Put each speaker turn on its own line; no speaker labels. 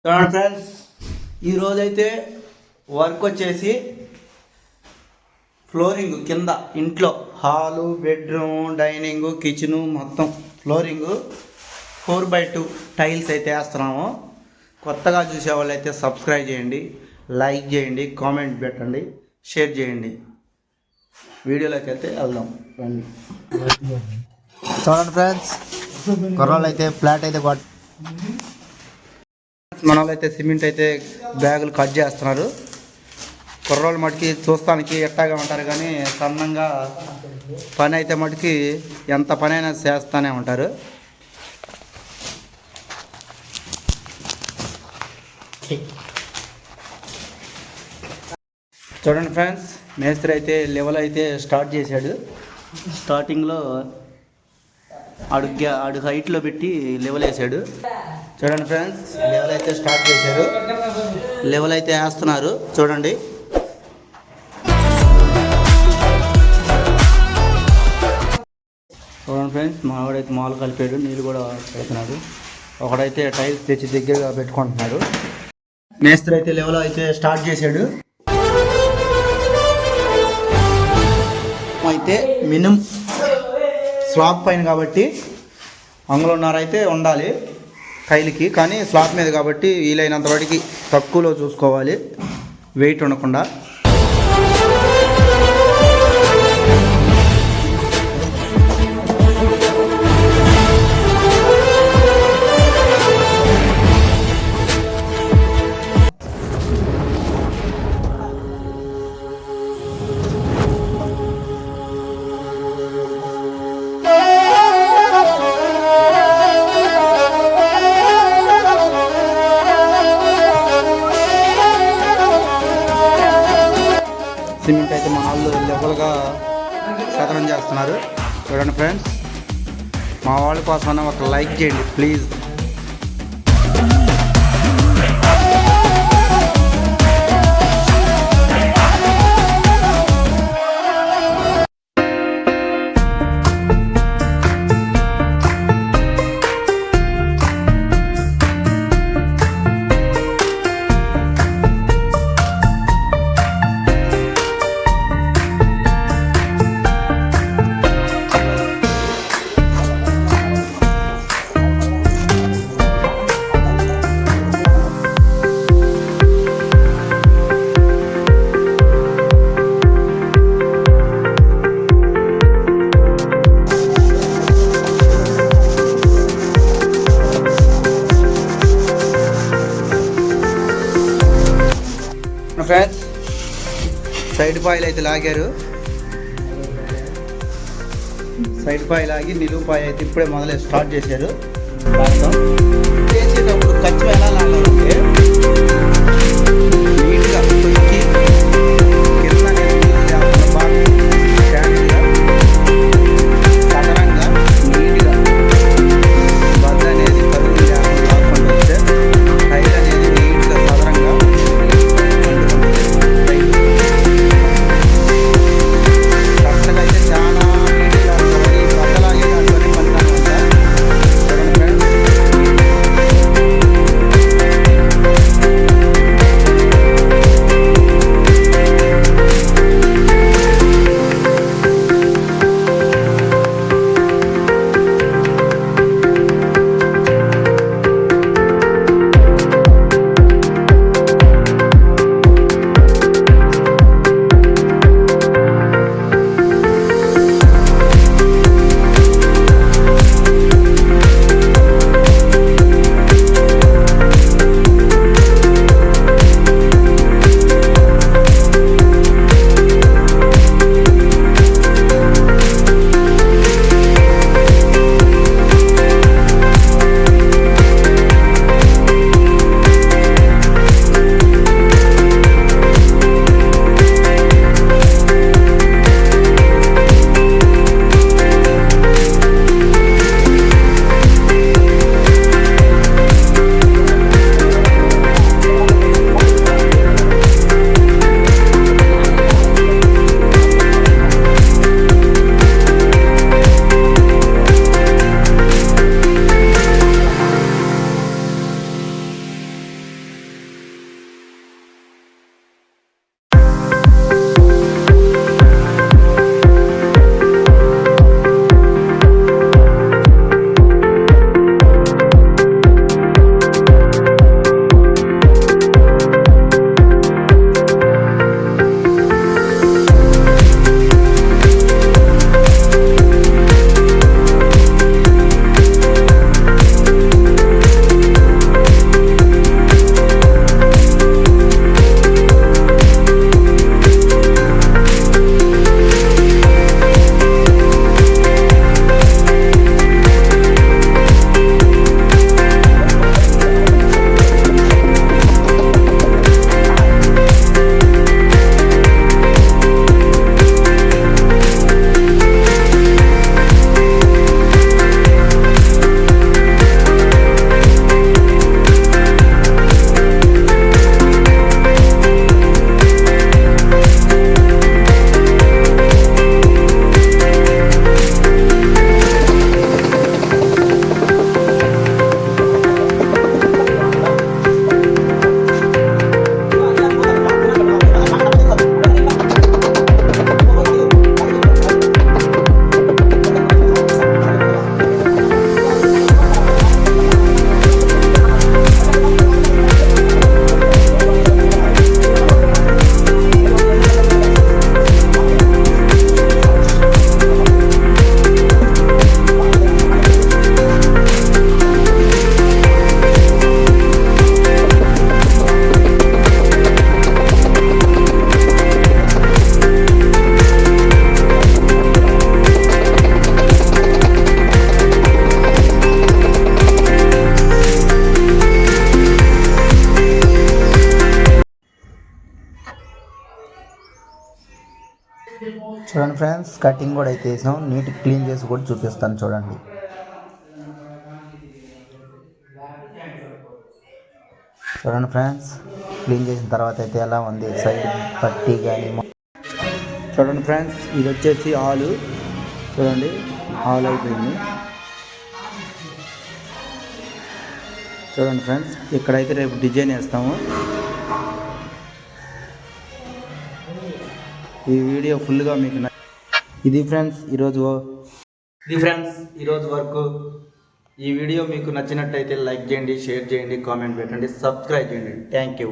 చూడండి ఫ్రెండ్స్, ఈరోజైతే వర్క్ వచ్చేసి ఫ్లోరింగ్ కింద ఇంట్లో హాలు, బెడ్రూమ్, డైనింగ్, కిచెను మొత్తం ఫ్లోరింగ్ 4x2 టైల్స్ అయితే వేస్తున్నాము. కొత్తగా చూసేవాళ్ళు అయితే సబ్స్క్రైబ్ చేయండి, లైక్ చేయండి, కామెంట్ పెట్టండి, షేర్ చేయండి. వీడియోలోకి అయితే వెళ్దాం రండి.
చూడండి ఫ్రెండ్స్, కుర్రాళ్ళు అయితే ఫ్లాట్ అయితే
మన వాళ్ళు అయితే సిమెంట్ అయితే బ్యాగులు కట్ చేస్తున్నారు. కుర్రోళ్ళు మటుకి చూస్తానికి ఎట్టాగా ఉంటారు, కానీ సన్నంగా పని అయితే మటుకి ఎంత పని అయినా చేస్తూనే ఉంటారు. చూడండి ఫ్రెండ్స్, మేస్త్రి అయితే లెవెల్ అయితే స్టార్ట్ చేశాడు. స్టార్టింగ్లో అడుగు హైట్లో పెట్టి లెవెల్ వేసాడు. చూడండి ఫ్రెండ్స్, లెవెల్ అయితే స్టార్ట్ చేశారు, లెవెల్ అయితే వేస్తున్నారు. చూడండి చూడండి ఫ్రెండ్స్, మావాడైతే మాలు కలిపాడు, నీళ్ళు కూడా పెడుతున్నాడు. ఒకడైతే టైల్స్ తెచ్చి దగ్గరగా పెట్టుకుంటున్నాడు. మేస్త్రి అయితే లెవెల్ అయితే స్టార్ట్ చేశాడు. అయితే మినిమం స్లాబ్ పైన కాబట్టి అంగుళన్నర అయితే ఉండాలి టైల్కి, కానీ స్లాబ్ మీద కాబట్టి వీలైనంత వాటికి తక్కువలో చూసుకోవాలి, వెయిట్ ఉండకుండా. సిమెంట్ అయితే మా వాళ్ళు లెవెల్గా సదనం చేస్తున్నారు. చూడండి ఫ్రెండ్స్, మా వాళ్ళ కోసం ఒక లైక్ చేయండి ప్లీజ్. ఫ్రెండ్స్, సైడ్ పాయలు అయితే లాగారు. సైడ్ పాయ లాగి నిలువు పాయ అయితే ఇప్పుడే మొదలై స్టార్ట్ చేశారు. చేసేటప్పుడు ఖర్చు ఎలా లాగాలంటే నీట్గా తొక్కి కింద స్టాండ్గా సదరంగా నీట్గా బద్ద అనేది కదులు లేకుండా లాక్కుండా వస్తే టైల్ అనేది నీట్గా సదరంగా చాలా నీట్గా ఉంటుంది. బద్దలాగే దాంట్లోనే పని. చూడండి ఫ్రెండ్స్,
చూడండి ఫ్రెండ్స్, కటింగ్ కూడా అయితే వేసాం. నీట్ క్లీన్ చేసి కూడా చూపిస్తాను చూడండి. చూడండి ఫ్రెండ్స్, క్లీన్ చేసిన తర్వాత అయితే ఎలా ఉంది సైడ్ పట్టి కానీ.
చూడండి ఫ్రెండ్స్, ఇది వచ్చేసి హాలు. చూడండి, హాల్ అయిపోయింది. చూడండి ఫ్రెండ్స్, ఇక్కడైతే రేపు డిజైన్ వేస్తాము. ఈ వీడియో ఫుల్గా మీకు ఇది ఫ్రెండ్స్ ఈరోజు వరకు. ఈ వీడియో మీకు నచ్చినట్టయితే లైక్ చేయండి, షేర్ చేయండి, కామెంట్ పెట్టండి, సబ్స్క్రైబ్ చేయండి. Thank you.